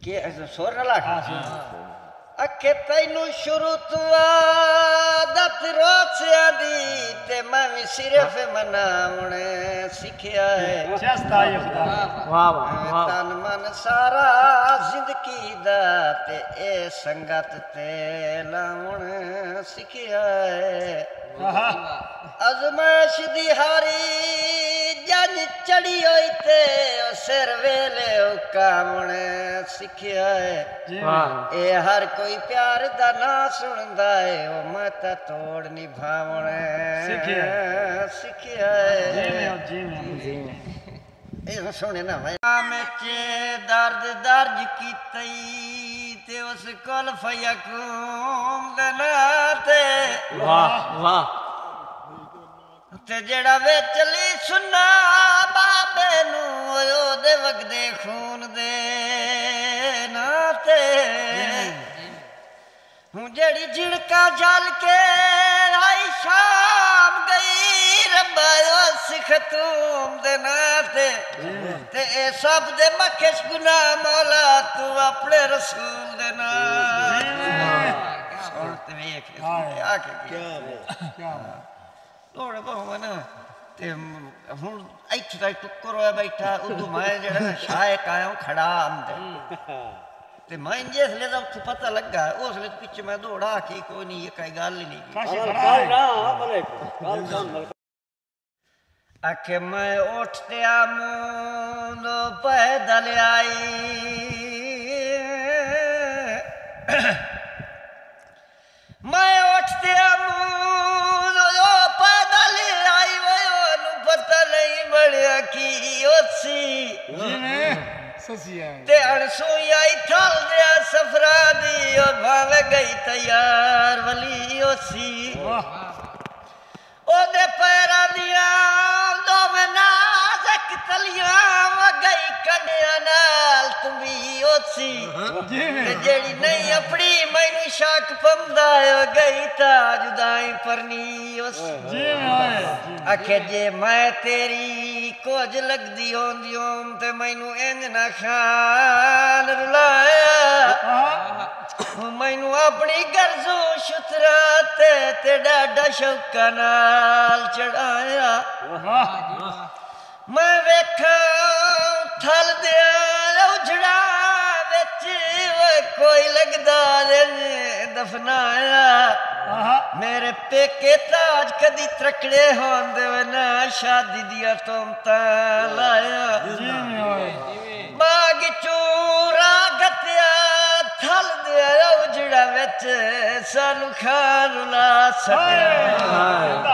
के सुर ला अखे तैनू शुरू तो आदत रोचिया दी ते मैं भी सिर्फ मनावणे सीखिया है तन मन सारा जिंदगी दा ते ए संगत ते लावण सीखिया है अजमाइश दी हारी जन चढ़ी होई ते सिर वेले कामण सीखिया है ए हर कोई प्यार दा ना सुनदा है ओ मत तोड़ निभावण सीखिया है ए सुने ना भाई में चे दर्द दर्ज कीतई ते उस कुल फयकूम दनाते वाह वाह ते जेड़ा वे चली सुना बाबे नू ओदे वगदे खून दे नाते हूँ जेड़ी झिड़का झल के आई शाम गई रब्बा सिख तूम दे नाते ते ए सब दे मखेश गुना मौला तू अपने रसूल दे नाते सुन ते वेख आके क्या लोड़ बहु ना ते हूँ इत्थों तक टुक्कर होया बैठा उदू मैं जेड़ा शायक आया हूँ खड़ा अंदर ते मैं जिसले दा उत्थे पता लगा उसले पिछे मैं दौड़ा की कोई नहीं ये कई गल ही नहीं आखे मैं उठते मुंह पैदल आई मैं उठते ते अणसुई आई थल दिया सफरा दी और भावे गई तैयार वली ओसी ओदे पैरा दिया दो में नाज़क तलियां गई कड़िया नाल तुम्ही ओसी ते जेड़ी नहीं अपनी मैनू शक पंदा गई ता जुदाई परनी ओसी आखे जे मैं तेरी कुछ लगदी होंदी होम ते मैनू इंज ना ख्याल रुलाया मैनू अपनी गर्जो शुतरा ते डाडा शौका नाल चढ़ाया मैं वेखा थल दिया उजड़ा बिच कोई लगदा दफनाया मेरे पेके ताज कदी त्रकड़े होंदे ना शादी दिया तोमता लाया बाग चूरा गत्या थल दिया उजड़ा बिच सानू खान ला सकिया